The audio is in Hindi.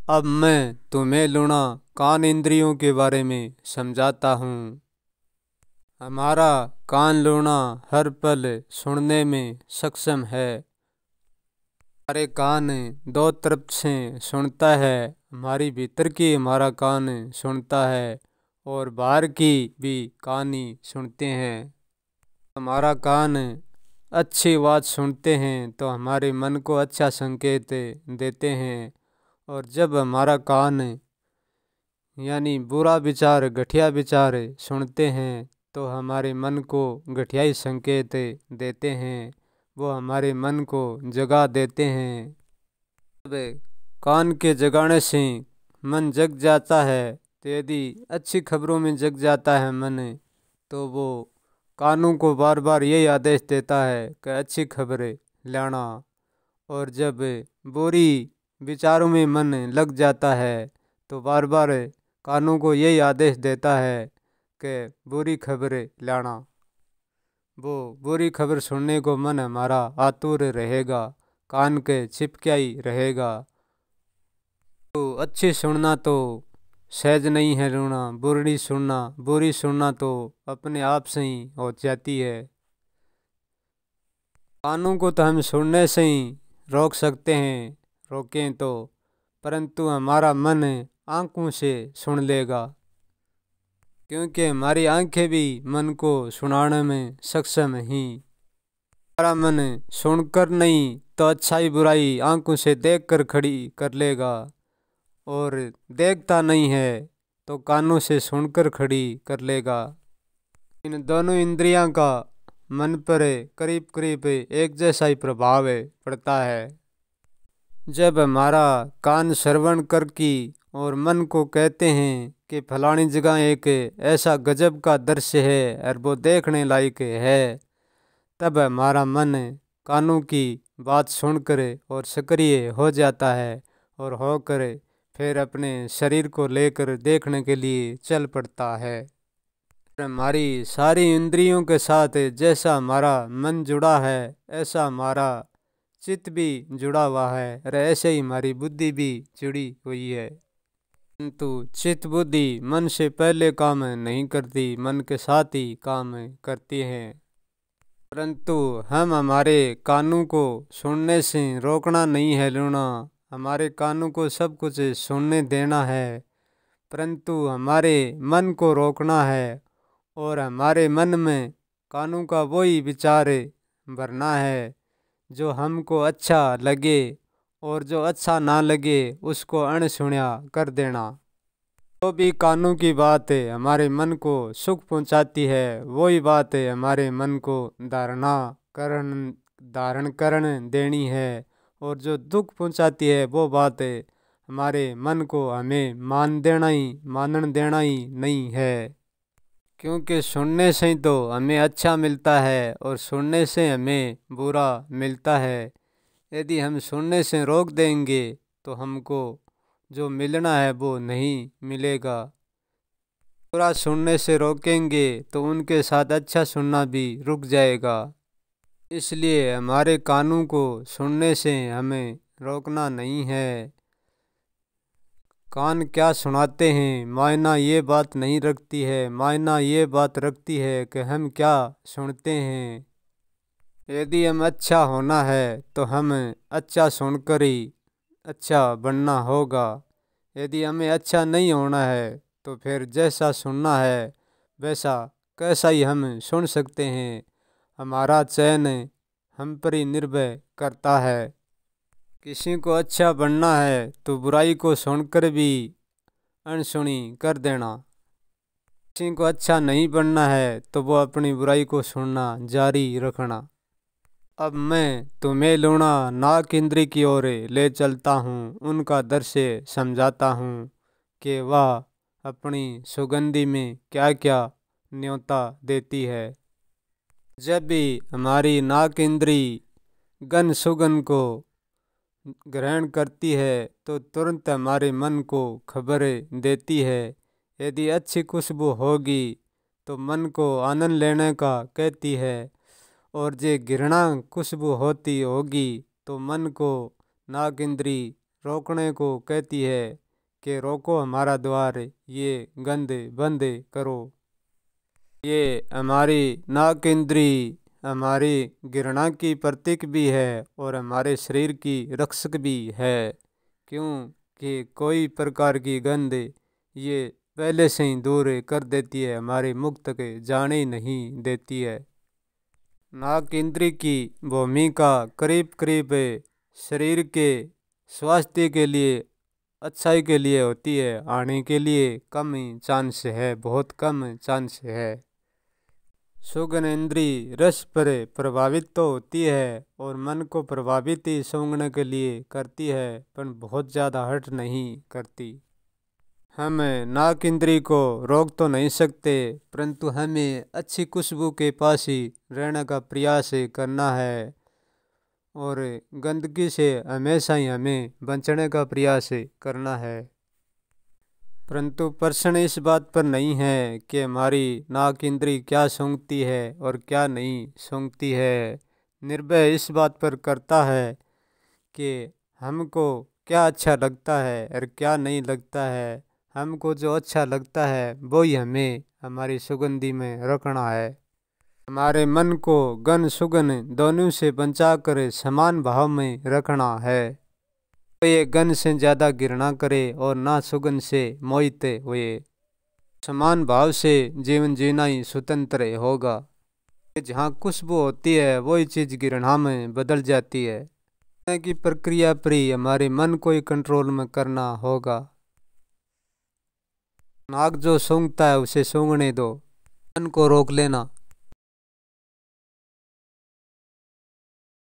अब मैं तुम्हें लूणा कान इंद्रियों के बारे में समझाता हूँ। हमारा कान लूणा हर पल सुनने में सक्षम है। हमारे कान दो तरफ से सुनता है। हमारी भीतर की हमारा कान सुनता है और बाहर की भी कान ही सुनते हैं। हमारा कान अच्छी बात सुनते हैं तो हमारे मन को अच्छा संकेत देते हैं, और जब हमारा कान यानी बुरा विचार घटिया विचार सुनते हैं तो हमारे मन को घटियाई संकेत देते हैं, वो हमारे मन को जगा देते हैं। जब कान के जगाने से मन जग जाता है, तो यदि अच्छी खबरों में जग जाता है मन, तो वो कानों को बार बार यही आदेश देता है कि अच्छी खबरें लाना। और जब बुरी विचारों में मन लग जाता है तो बार बार कानों को यही आदेश देता है कि बुरी खबरें लाना। वो बुरी खबर सुनने को मन हमारा आतुर रहेगा, कान के चिपका ही रहेगा। तो अच्छी सुनना तो सहज नहीं है लूणा, बुरी सुनना तो अपने आप से ही हो जाती है। कानों को तो हम सुनने से ही रोक सकते हैं, रोकें तो, परंतु हमारा मन आंखों से सुन लेगा, क्योंकि हमारी आंखें भी मन को सुनाने में सक्षम ही। हमारा मन सुनकर नहीं तो अच्छाई बुराई आंखों से देखकर खड़ी कर लेगा, और देखता नहीं है तो कानों से सुनकर खड़ी कर लेगा। इन दोनों इंद्रियां का मन पर करीब करीब एक जैसा ही प्रभाव पड़ता है। जब हमारा कान श्रवण कर की और मन को कहते हैं कि फलानी जगह एक ऐसा गजब का दृश्य है और वो देखने लायक है, तब हमारा मन कानों की बात सुनकर और सक्रिय हो जाता है, और होकर फिर अपने शरीर को लेकर देखने के लिए चल पड़ता है। हमारी सारी इंद्रियों के साथ जैसा हमारा मन जुड़ा है, ऐसा हमारा चित्त भी जुड़ा हुआ है, और ऐसे ही हमारी बुद्धि भी जुड़ी हुई है। किंतु चित्त बुद्धि मन से पहले काम नहीं करती, मन के साथ ही काम करती है। परंतु हम हमारे कानों को सुनने से रोकना नहीं है लूणा, हमारे कानों को सब कुछ सुनने देना है, परंतु हमारे मन को रोकना है, और हमारे मन में कानों का वही विचार भरना है जो हमको अच्छा लगे, और जो अच्छा ना लगे उसको अनसुना कर देना। जो भी कानों की बात है हमारे मन को सुख पहुंचाती है, वही बात है हमारे मन को धारण करन देनी है, और जो दुख पहुंचाती है वो बात है हमारे मन को हमें मानन देना ही नहीं है। क्योंकि सुनने से ही तो हमें अच्छा मिलता है और सुनने से हमें बुरा मिलता है। यदि हम सुनने से रोक देंगे तो हमको जो मिलना है वो नहीं मिलेगा। बुरा सुनने से रोकेंगे तो उनके साथ अच्छा सुनना भी रुक जाएगा। इसलिए हमारे कानों को सुनने से हमें रोकना नहीं है। कान क्या सुनाते हैं मायना ये बात नहीं रखती है, मायना ये बात रखती है कि हम क्या सुनते हैं। यदि हम अच्छा होना है तो हम अच्छा सुनकर ही अच्छा बनना होगा। यदि हमें अच्छा नहीं होना है तो फिर जैसा सुनना है वैसा कैसा ही हम सुन सकते हैं। हमारा चयन हम पर ही निर्भर करता है। किसी को अच्छा बनना है तो बुराई को सुनकर भी अनसुनी कर देना। किसी को अच्छा नहीं बनना है तो वो अपनी बुराई को सुनना जारी रखना। अब मैं तुम्हें लूणा नाक इंद्री की ओर ले चलता हूँ, उनका दृश्य समझाता हूँ कि वह अपनी सुगंधी में क्या क्या न्योता देती है। जब भी हमारी नाक इंद्री गंध सुगंध को ग्रहण करती है तो तुरंत हमारे मन को खबर देती है। यदि अच्छी खुशबू होगी तो मन को आनंद लेने का कहती है, और जे घृणा खुशबू होती होगी तो मन को नाक इंद्री रोकने को कहती है कि रोको हमारा द्वार, ये गंध बंद करो। ये हमारी नाक इंद्री हमारी घृणा की प्रतीक भी है और हमारे शरीर की रक्षक भी है, क्योंकि कोई प्रकार की गंध ये पहले से ही दूर कर देती है, हमारे मुख तक जाने ही नहीं देती है। नाक इंद्री की भूमिका करीब करीब शरीर के स्वास्थ्य के लिए अच्छाई के लिए होती है, आने के लिए कम ही चांस है, बहुत कम चांस है। सुगंध इंद्री रस पर प्रभावित तो होती है और मन को प्रभावित ही सूंघने के लिए करती है, पर बहुत ज़्यादा हर्ट नहीं करती। हम नाक इंद्री को रोक तो नहीं सकते, परंतु हमें अच्छी खुशबू के पास ही रहने का प्रयास करना है और गंदगी से हमेशा ही हमें बचने का प्रयास करना है। परंतु प्रश्न इस बात पर नहीं है कि हमारी नाक इंद्री क्या सूंघती है और क्या नहीं सूंघती है। निर्भर इस बात पर करता है कि हमको क्या अच्छा लगता है और क्या नहीं लगता है। हमको जो अच्छा लगता है वही हमें हमारी सुगंधी में रखना है। हमारे मन को गंध सुगंध दोनों से बचाकर समान भाव में रखना है। तो ये गंध से ज़्यादा घृणा करे और ना सुगंध से मोहित हुए। समान भाव से जीवन जीना ही स्वतंत्र होगा। जहाँ खुशबू होती है वही चीज़ घृणा में बदल जाती है। की प्रक्रिया पर ही हमारे मन को ही कंट्रोल में करना होगा। नाक जो सूंघता है उसे सूंघने दो, मन को रोक लेना।